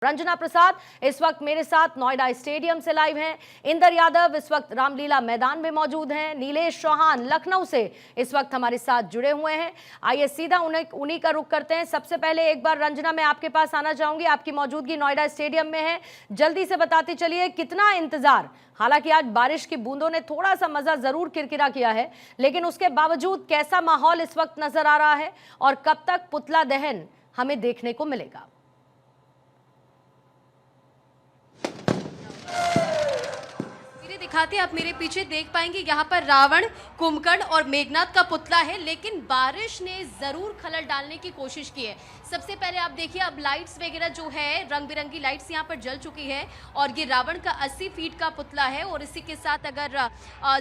रंजना प्रसाद इस वक्त मेरे साथ नोएडा स्टेडियम से लाइव हैं। इंदर यादव इस वक्त रामलीला मैदान में मौजूद हैं। नीलेश चौहान लखनऊ से इस वक्त हमारे साथ जुड़े हुए हैं। आइए सीधा उन्हीं का रुख करते हैं। सबसे पहले एक बार रंजना मैं आपके पास आना चाहूंगी, आपकी मौजूदगी नोएडा स्टेडियम में है, जल्दी से बताते चलिए कितना इंतजार। हालांकि आज बारिश की बूंदों ने थोड़ा सा मजा जरूर किरकिरा किया है, लेकिन उसके बावजूद कैसा माहौल इस वक्त नजर आ रहा है और कब तक पुतला दहन हमें देखने को मिलेगा? दिखाते आप मेरे पीछे देख पाएंगे यहाँ पर रावण, कुंभकर्ण और मेघनाथ का पुतला है, लेकिन बारिश ने जरूर खलल डालने की कोशिश की है। सबसे पहले आप देखिए, अब लाइट्स वगैरह जो है, रंग बिरंगी लाइट्स यहाँ पर जल चुकी है और ये रावण का 80 फीट का पुतला है। और इसी के साथ अगर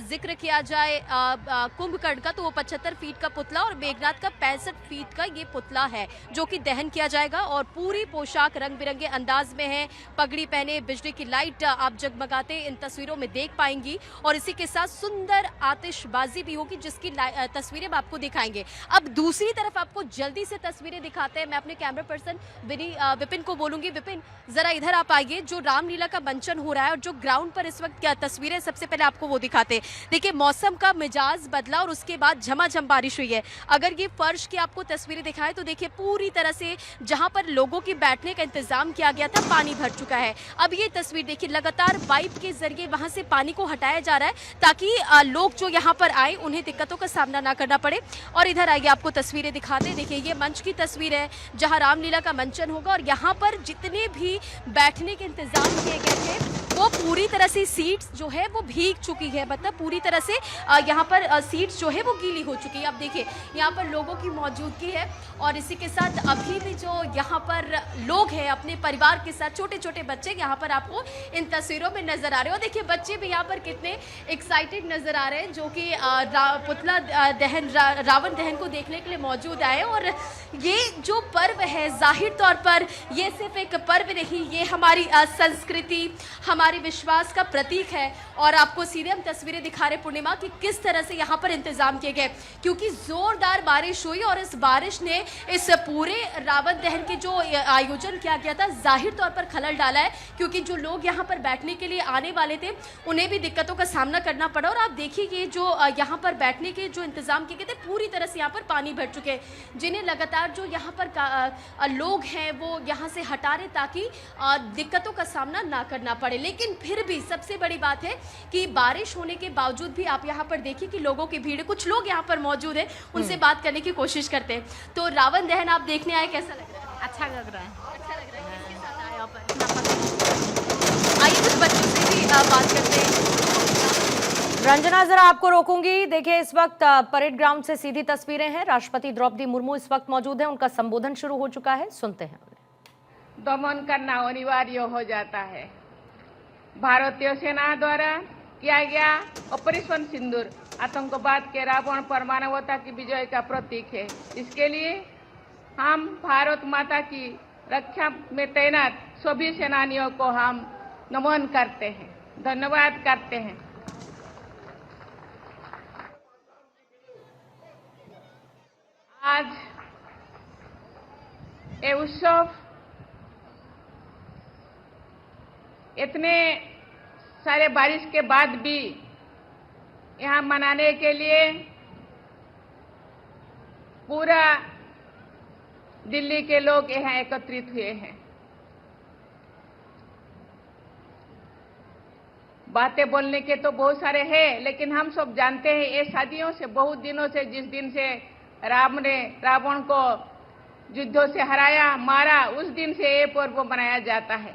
जिक्र किया जाए कुंभकर्ण का, तो वो 75 फीट का पुतला और मेघनाथ का 65 फीट का ये पुतला है जो कि दहन किया जाएगा। और पूरी पोशाक रंग बिरंगे अंदाज में है, पगड़ी पहने, बिजली की लाइट आप जगमगाते इन तस्वीरों में देख पाएंगी। और इसी के साथ सुंदर आतिशबाजी भी होगी जिसकी तस्वीरें हम आपको दिखाएंगे। अब दूसरी तरफ आपको जल्दी से तस्वीरें दिखाते हैं। मैं अपने कैमरा पर्सन विपिन को बोलूंगी, विपिन जरा इधर आप आइए। जो रामलीला का मंचन हो रहा है और जो ग्राउंड पर इस वक्त क्या तस्वीरें, सबसे पहले आपको वो दिखाते हैं। देखिए, मौसम का मिजाज बदला और उसके बाद झमाझम बारिश हुई है। अगर ये फर्श की आपको तस्वीरें दिखाएं तो देखिए, पूरी तरह से जहां पर लोगों की बैठने का इंतजाम किया गया था, पानी भर चुका है। अब ये तस्वीर देखिए, लगातार पाइप के जरिए वहां से पानी को हटाया जा रहा है ताकि लोग जो यहाँ पर आए उन्हें दिक्कतों का सामना ना करना पड़े। और इधर आइए, आपको तस्वीरें दिखाते हैं। देखिए, ये मंच की तस्वीर है जहाँ रामलीला का मंचन होगा और यहाँ पर जितने भी बैठने के इंतजाम किए गए थे वो पूरी तरह से सीट्स जो है वो भीग चुकी है, मतलब पूरी तरह से यहाँ पर सीट्स जो है वो गीली हो चुकी है। अब देखिए, यहाँ पर लोगों की मौजूदगी है और इसी के साथ अभी भी जो यहाँ पर लोग हैं अपने परिवार के साथ, छोटे छोटे बच्चे यहाँ पर आपको इन तस्वीरों में नजर आ रहे हो। देखिए, बच्चे भी यहाँ पर कितने एक्साइटेड नजर आ रहे हैं जो कि पुतला दहन, रावण दहन को देखने के लिए मौजूद आए। और ये जो पर्व है, जाहिर तौर पर ये सिर्फ एक पर्व नहीं, ये हमारी संस्कृति, हमारे विश्वास का प्रतीक है। और आपको सीधे हम तस्वीरें दिखा रहे पूर्णिमा कि किस तरह से यहाँ पर इंतजाम किए गए, क्योंकि जोरदार बारिश हुई और इस बारिश ने इस पूरे रावण दहन के जो आयोजन किया गया था, जाहिर तौर पर खलल डाला है। क्योंकि जो लोग यहाँ पर बैठने के लिए आने वाले थे उन्हें भी दिक्कतों का सामना करना पड़ा। और आप देखिए, ये जो यहाँ पर बैठने के जो इंतजाम किए गए थे, पूरी तरह से यहाँ पर पानी भर चुके हैं, जिन्हें लगातार जो यहाँ पर लोग हैं वो यहाँ से हटा रहे ताकि दिक्कतों का सामना ना करना पड़े। लेकिन फिर भी सबसे बड़ी बात है कि बारिश होने के बावजूद भी आप यहाँ पर देखिए कि लोगों की भीड़, कुछ लोग यहाँ पर मौजूद हैं, उनसे बात करने की कोशिश करते हैं। तो रावण दहन आप देखने आए, कैसा लग रहा है? अच्छा लग रहा है। अच्छा लग रहा है। किसके साथ आए यहाँ पर? आइए कुछ बच्चों से भी बात करते हैं। रंजना जरा आपको रोकूंगी। देखिए, इस वक्त परेड ग्राउंड से सीधी तस्वीरें हैं। राष्ट्रपति द्रौपदी मुर्मू इस वक्त मौजूद हैं, उनका संबोधन शुरू हो चुका है, सुनते हैं। दमन करना अनिवार्य हो जाता है। भारतीय सेना द्वारा किया गया ऑपरेशन सिंदूर आतंकवाद के रावण पर मानवता की विजय का प्रतीक है। इसके लिए हम भारत माता की रक्षा में तैनात सभी सेनानियों को हम नमन करते हैं, धन्यवाद करते हैं। आज ये उत्सव इतने सारे बारिश के बाद भी यहाँ मनाने के लिए पूरा दिल्ली के लोग यहाँ एकत्रित हुए हैं। बातें बोलने के तो बहुत सारे हैं, लेकिन हम सब जानते हैं ये सदियों से, बहुत दिनों से, जिस दिन से राम ने रावण को युद्धों से हराया, मारा, उस दिन से ये पर्व मनाया जाता है।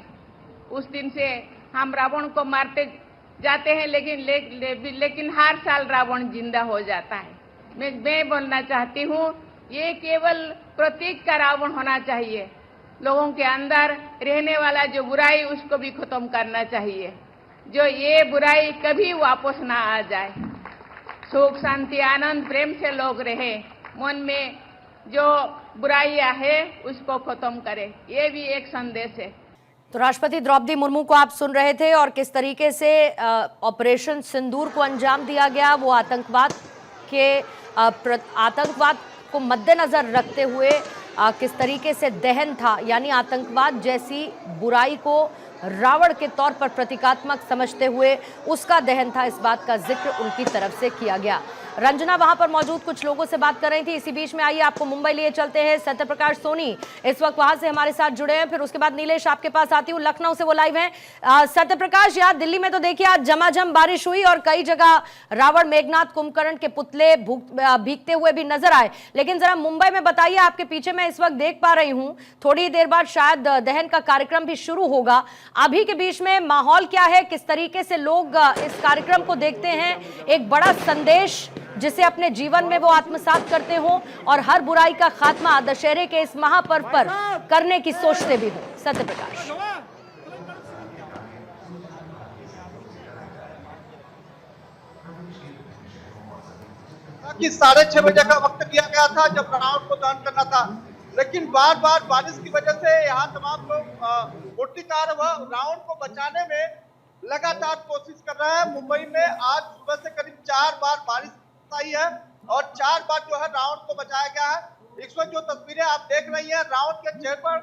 उस दिन से हम रावण को मारते जाते हैं, लेकिन हर साल रावण जिंदा हो जाता है। मैं बोलना चाहती हूँ, ये केवल प्रतीक का रावण होना चाहिए। लोगों के अंदर रहने वाला जो बुराई, उसको भी खत्म करना चाहिए, जो ये बुराई कभी वापस ना आ जाए। सुख, शांति, आनंद, प्रेम से लोग रहे, मन में जो बुराइयां है उसको खत्म करें, ये भी एक संदेश है। तो राष्ट्रपति द्रौपदी मुर्मू को आप सुन रहे थे और किस तरीके से ऑपरेशन सिंदूर को अंजाम दिया गया। वो आतंकवाद को मद्देनजर रखते हुए किस तरीके से दहन था, यानी आतंकवाद जैसी बुराई को रावण के तौर पर प्रतीकात्मक समझते हुए उसका दहन था, इस बात का जिक्र उनकी तरफ से किया गया। रंजना वहां पर मौजूद कुछ लोगों से बात कर रही थी। इसी बीच में आइए आपको मुंबई लिए चलते हैं। सत्यप्रकाश सोनी इस वक्त वहां से हमारे साथ जुड़े हैं, फिर उसके बाद नीलेश आपके पास आती हूँ, लखनऊ से वो लाइव हैं। सत्यप्रकाश, यार दिल्ली में तो देखिए आज झमाझम बारिश हुई और कई जगह रावण, मेघनाथ, कुंभकर्ण के पुतले भीगते हुए भी नजर आए, लेकिन जरा मुंबई में बताइए, आपके पीछे मैं इस वक्त देख पा रही हूँ थोड़ी देर बाद शायद दहन का कार्यक्रम भी शुरू होगा। अभी के बीच में माहौल क्या है, किस तरीके से लोग इस कार्यक्रम को देखते हैं, एक बड़ा संदेश जिसे अपने जीवन में वो आत्मसात करते हो और हर बुराई का खात्मा दशहरे के इस महापर्व पर करने की सोचते भी हो। सत्यप्रकाश। कि 6:30 बजे का वक्त दिया गया था जब रावण को दहन करना था, लेकिन बार बार बारिश की वजह से यहाँ तमाम लोग मूर्तिकार व रावण को बचाने में लगातार कोशिश कर रहे हैं। मुंबई में आज सुबह से करीब 4 बार बारिश आई है और 4 बार जो है रावण को बचाया गया है। इसमें जो तस्वीरें आप देख रही हैं, रावण के चेहरे पर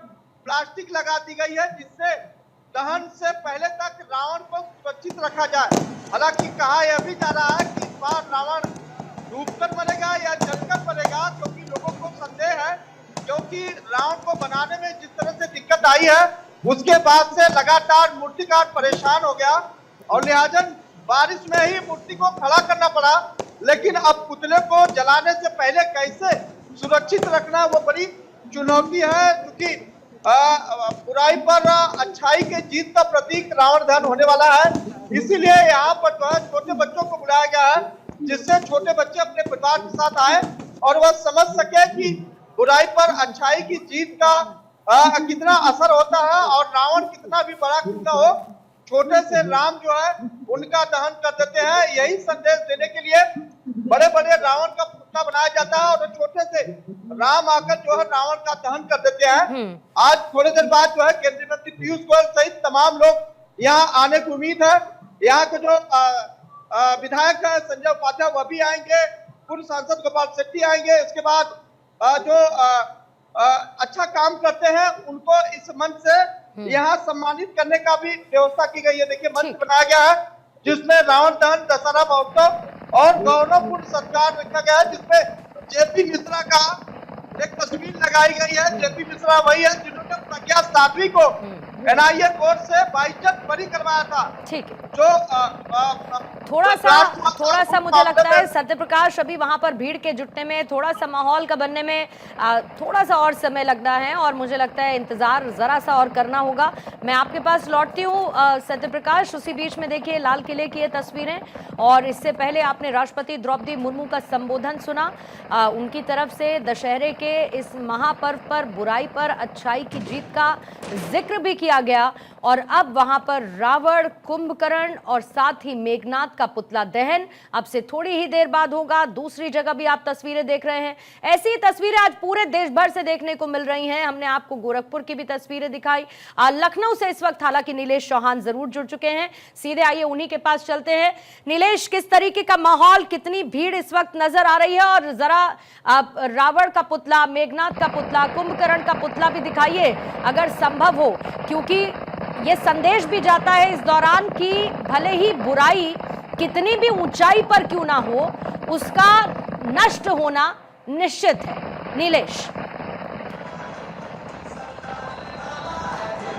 प्लास्टिक लगा दी गई है जिससे दहन से पहले तक रावण को सुरक्षित रखा जाए। हालांकि कहा यह भी जा रहा है कि इस बार रावण डूबकर मरेगा या जलकर मरेगा, क्योंकि लोगों को संदेह है, क्योंकि रावण को बनाने में जिस तरह से दिक्कत आई है उसके बाद से लगातार मूर्तिकार परेशान हो गया और लिहाजा बारिश में ही मूर्ति को खड़ा करना पड़ा। लेकिन अब पुतले को जलाने से पहले कैसे सुरक्षित रखना वो बड़ी चुनौती है, क्योंकि बुराई पर अच्छाई के जीत का प्रतीक रावण दहन होने वाला है। इसीलिए यहाँ पर जो है छोटे बच्चों को बुलाया गया है, जिससे छोटे बच्चे अपने परिवार के साथ आए और वह समझ सके कि बुराई पर अच्छाई की जीत का कितना असर होता है और रावण कितना भी बड़ा क्यों न हो, छोटे से राम जो है उनका दहन कर देते हैं। यही संदेश देने के लिए बड़े बड़े रावण का पुतला बनाया जाता है और छोटे से राम आकर जो है रावण का दहन कर देते हैं। आज थोड़ी देर बाद जो है केंद्रीय मंत्री पीयूष गोयल सहित तमाम लोग यहाँ आने की उम्मीद है। यहाँ के जो विधायक है संजय उपाध्याय वह भी आएंगे, पूर्व सांसद गोपाल शेट्टी आएंगे। इसके बाद जो अच्छा काम करते हैं उनको इस मंच से यहाँ सम्मानित करने का भी व्यवस्था की गई है। देखिए मंच बनाया गया है जिसमें रावण दहन, दशहरा महोत्सव और गौरवपूर्ण सत्कार रखा गया है, जिसमें जेपी मिश्रा का एक तस्वीर लगाई गई है। जेपी मिश्रा वही है जिन्होंने प्रज्ञा साध्वी को एनआईए कोर्ट से बाइज्जत बरी करवाया था। ठीक है, जो थोड़ा सा मुझे लगता है सत्यप्रकाश, अभी वहां पर भीड़ के जुटने में, थोड़ा सा माहौल का बनने में थोड़ा सा और समय लगता है और मुझे लगता है इंतजार जरा सा और करना होगा। मैं आपके पास लौटती हूँ सत्यप्रकाश। उसी बीच में देखिए लाल किले की ये तस्वीरें और इससे पहले आपने राष्ट्रपति द्रौपदी मुर्मू का संबोधन सुना। उनकी तरफ से दशहरे के इस महापर्व पर बुराई पर अच्छाई की जीत का जिक्र भी किया गया और अब वहां पर रावण, कुंभकर्ण और साथ ही मेघनाथ का पुतला दहन अब से थोड़ी ही देर बाद होगा। दूसरी जगह भी आप तस्वीरें देख रहे हैं, ऐसी ही तस्वीरें आज पूरे देश भर से देखने को मिल रही हैं। हमने आपको गोरखपुर की भी तस्वीरें दिखाई। लखनऊ से इस वक्त हालांकि नीलेश चौहान जरूर जुड़ चुके हैं, सीधे आइए उन्हीं के पास चलते हैं। नीलेश, किस तरीके का माहौल, कितनी भीड़ इस वक्त नजर आ रही है और जरा रावण का पुतला, मेघनाथ का पुतला, कुंभकर्ण का पुतला भी दिखाइए अगर संभव हो, क्योंकि ये संदेश भी जाता है इस दौरान कि भले ही बुराई कितनी भी ऊंचाई पर क्यों ना हो, उसका नष्ट होना निश्चित है। नीलेश,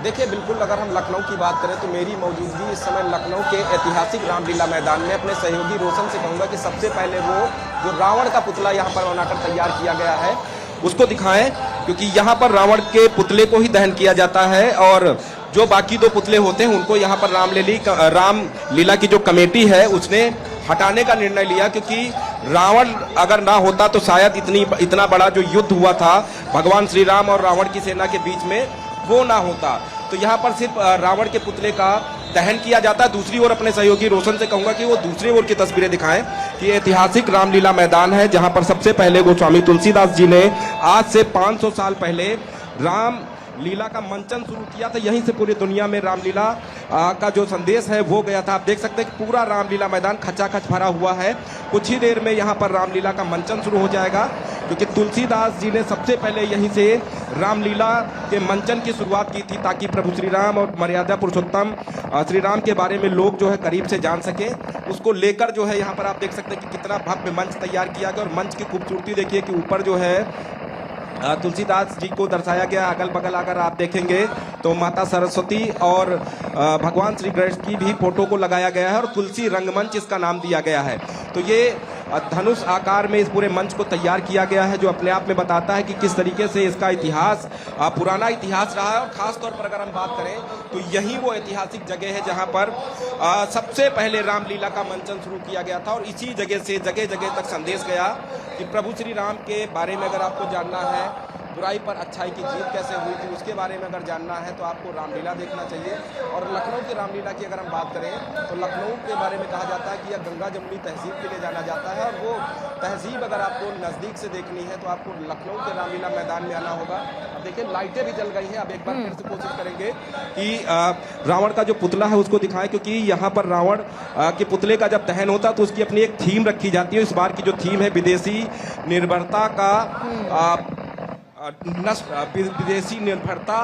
देखिए बिल्कुल, अगर हम लखनऊ की बात करें तो मेरी मौजूदगी इस समय लखनऊ के ऐतिहासिक रामलीला मैदान में अपने सहयोगी रोशन से कहूँगा कि सबसे पहले वो जो रावण का पुतला यहाँ पर बनाकर तैयार किया गया है उसको दिखाएं, क्योंकि यहाँ पर रावण के पुतले को ही दहन किया जाता है और जो बाकी 2 पुतले होते हैं उनको यहाँ पर रामलीला की जो कमेटी है उसने हटाने का निर्णय लिया, क्योंकि रावण अगर ना होता तो शायद इतना बड़ा जो युद्ध हुआ था भगवान श्री राम और रावण की सेना के बीच में वो ना होता। तो यहाँ पर सिर्फ रावण के पुतले का दहन किया जाता है। दूसरी ओर अपने सहयोगी रोशन से कहूंगा कि वो दूसरी ओर की तस्वीरें दिखाएं कि ऐतिहासिक रामलीला मैदान है जहां पर सबसे पहले गोस्वामी तुलसीदास जी ने आज से 500 साल पहले राम लीला का मंचन शुरू किया था। यहीं से पूरी दुनिया में रामलीला का जो संदेश है वो गया था। आप देख सकते हैं कि पूरा रामलीला मैदान खचाखच भरा हुआ है। कुछ ही देर में यहाँ पर रामलीला का मंचन शुरू हो जाएगा। क्योंकि तुलसीदास जी ने सबसे पहले यहीं से रामलीला के मंचन की शुरुआत की थी, ताकि प्रभु श्री राम और मर्यादा पुरुषोत्तम श्री राम के बारे में लोग जो है करीब से जान सके। उसको लेकर जो है यहाँ पर आप देख सकते हैं कि कितना भव्य मंच तैयार किया गया, और मंच की खूबसूरती देखिए कि ऊपर जो है तुलसीदास जी को दर्शाया गया। अगल बगल अगर आप देखेंगे तो माता सरस्वती और भगवान श्री कृष्ण की भी फोटो को लगाया गया है, और तुलसी रंगमंच इसका नाम दिया गया है। तो ये धनुष आकार में इस पूरे मंच को तैयार किया गया है, जो अपने आप में बताता है कि किस तरीके से इसका इतिहास पुराना इतिहास रहा है। और ख़ास तौर पर अगर हम बात करें तो यही वो ऐतिहासिक जगह है जहां पर सबसे पहले रामलीला का मंचन शुरू किया गया था, और इसी जगह से जगह जगह तक संदेश गया कि प्रभु श्री राम के बारे में अगर आपको जानना है, बुराई पर अच्छाई की जीत कैसे हुई थी, उसके बारे में अगर जानना है तो आपको रामलीला देखना चाहिए। और लखनऊ की रामलीला की अगर हम बात करें तो लखनऊ के बारे में कहा जाता है कि यह गंगा जमुनी तहजीब के लिए जाना जाता है, और वो तहजीब अगर आपको नज़दीक से देखनी है तो आपको लखनऊ के रामलीला मैदान में आना होगा। अब देखिए लाइटें भी जल गई हैं। अब एक बार फिर से कोशिश करेंगे कि रावण का जो पुतला है उसको दिखाएं, क्योंकि यहाँ पर रावण के पुतले का जब दहन होता है तो उसकी अपनी एक थीम रखी जाती है। इस बार की जो थीम है विदेशी निर्भरता का विदेशी निर्भरता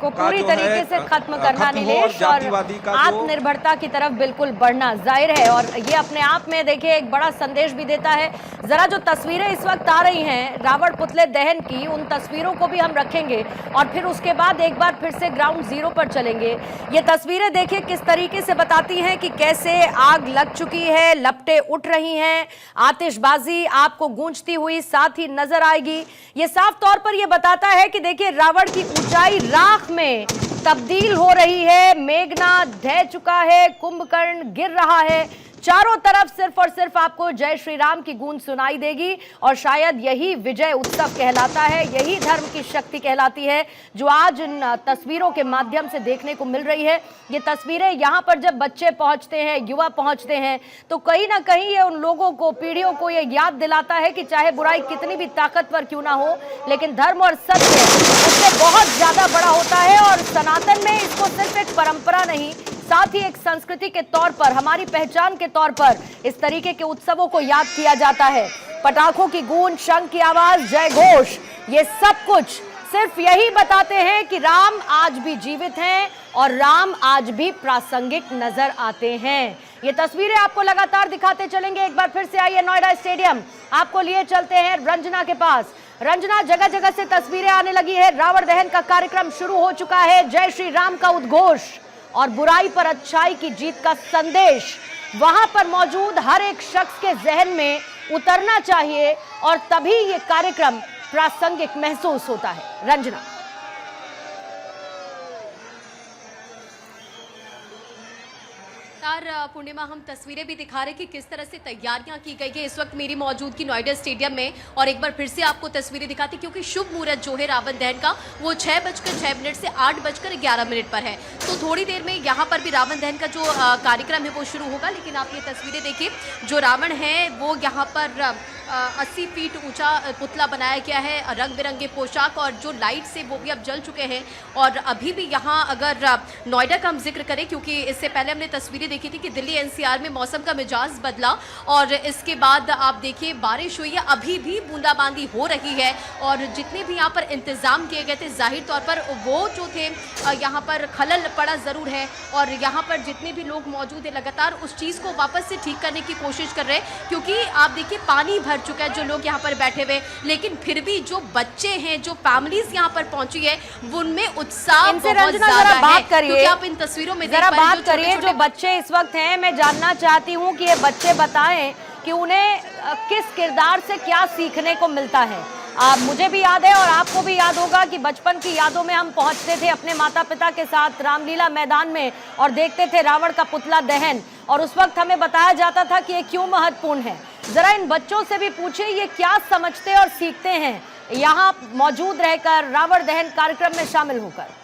को पूरी तरीके से खत्म करना नीलेश, और आत्मनिर्भरता की तरफ बिल्कुल बढ़ना जाहिर है। और ये अपने आप में देखिए एक बड़ा संदेश भी देता है। जरा जो तस्वीरें इस वक्त आ रही हैं रावण पुतले दहन की, उन तस्वीरों को भी हम रखेंगे और फिर उसके बाद एक बार फिर से ग्राउंड जीरो पर चलेंगे। ये तस्वीरें देखिए किस तरीके से बताती हैं कि कैसे आग लग चुकी है, लपटें उठ रही हैं, आतिशबाजी आपको गूंजती हुई साथ ही नजर आएगी। ये साफ तौर पर यह बताता है कि देखिए रावण की ऊंचाई राख में तब्दील हो रही है, मेघनाद ढह चुका है, कुंभकर्ण गिर रहा है। चारों तरफ सिर्फ और सिर्फ आपको जय श्री राम की गूंज सुनाई देगी, और शायद यही विजय उत्सव कहलाता है, यही धर्म की शक्ति कहलाती है जो आज इन तस्वीरों के माध्यम से देखने को मिल रही है। ये तस्वीरें यहाँ पर जब बच्चे पहुंचते हैं, युवा पहुंचते हैं, तो कहीं ना कहीं ये उन लोगों को, पीढ़ियों को ये याद दिलाता है कि चाहे बुराई कितनी भी ताकतवर क्यों ना हो, लेकिन धर्म और सत्य उससे बहुत ज्यादा बड़ा होता है। और सनातन में इसको सिर्फ एक परंपरा नहीं, साथ ही एक संस्कृति के तौर पर, हमारी पहचान के तौर पर इस तरीके के उत्सवों को याद किया जाता है। पटाखों की गूंज, शंख की आवाज, जय घोष, ये सब कुछ सिर्फ यही बताते हैं कि राम आज भी जीवित हैं और राम आज भी प्रासंगिक नजर आते हैं। ये तस्वीरें आपको लगातार दिखाते चलेंगे। एक बार फिर से आइए नोएडा स्टेडियम, आपको लिए चलते हैं रंजना के पास। रंजना, जगह जगह से तस्वीरें आने लगी है, रावण दहन का कार्यक्रम शुरू हो चुका है, जय श्री राम का उद्घोष और बुराई पर अच्छाई की जीत का संदेश वहां पर मौजूद हर एक शख्स के जहन में उतरना चाहिए, और तभी ये कार्यक्रम प्रासंगिक महसूस होता है। रंजना। पूर्णिमा, हम तस्वीरें भी दिखा रहे कि किस तरह से तैयारियां की गई है। इस वक्त मेरी मौजूदगी नोएडा स्टेडियम में, और एक बार फिर से आपको तस्वीरें दिखाती क्योंकि शुभ मुहूर्त जो है रावण दहन का वो 6:06 से 8:11 पर है। तो थोड़ी देर में यहाँ पर भी रावण दहन का जो कार्यक्रम है वो शुरू होगा। लेकिन आप ये तस्वीरें देखिए, जो रावण है वो यहाँ पर 80 फीट ऊंचा पुतला बनाया गया है, रंग बिरंगे पोशाक और जो लाइट्स है वो भी अब जल चुके हैं। और अभी भी यहाँ अगर नोएडा का हम जिक्र करें, क्योंकि इससे पहले हमने तस्वीरें देखी थी कि दिल्ली एनसीआर में मौसम का मिजाज बदला और इसके बाद आप देखिए बारिश हुई है, अभी भी बूंदाबांदी हो रही है। और जितने भी यहाँ पर इंतजाम किए गए थे जाहिर तौर पर वो जो थे यहाँ पर खलल पड़ा ज़रूर है, और यहाँ पर जितने भी लोग मौजूद हैं लगातार उस चीज़ को वापस से ठीक करने की कोशिश कर रहे हैं। क्योंकि आप देखिए पानी भर चुका है, जो लोग यहाँ पर बैठे हुए, लेकिन फिर भी जो बच्चे हैं, जो फैमिलीज यहाँ पर पहुंची है, उनमें उत्साह बहुत ज्यादा है। क्योंकि आप इन तस्वीरों में जरा बात करिए, जो बच्चे इस वक्त हैं, मैं जानना चाहती हूँ कि ये बच्चे बताएं कि उन्हें किस किरदार से क्या सीखने को मिलता है। मुझे भी याद है और आपको भी याद होगा कि बचपन की यादों में हम पहुंचते थे अपने माता पिता के साथ रामलीला मैदान में और देखते थे रावण का पुतला दहन, और उस वक्त हमें बताया जाता था कि ये क्यों महत्वपूर्ण है। जरा इन बच्चों से भी पूछे ये क्या समझते और सीखते हैं यहाँ मौजूद रहकर, रावण दहन कार्यक्रम में शामिल होकर।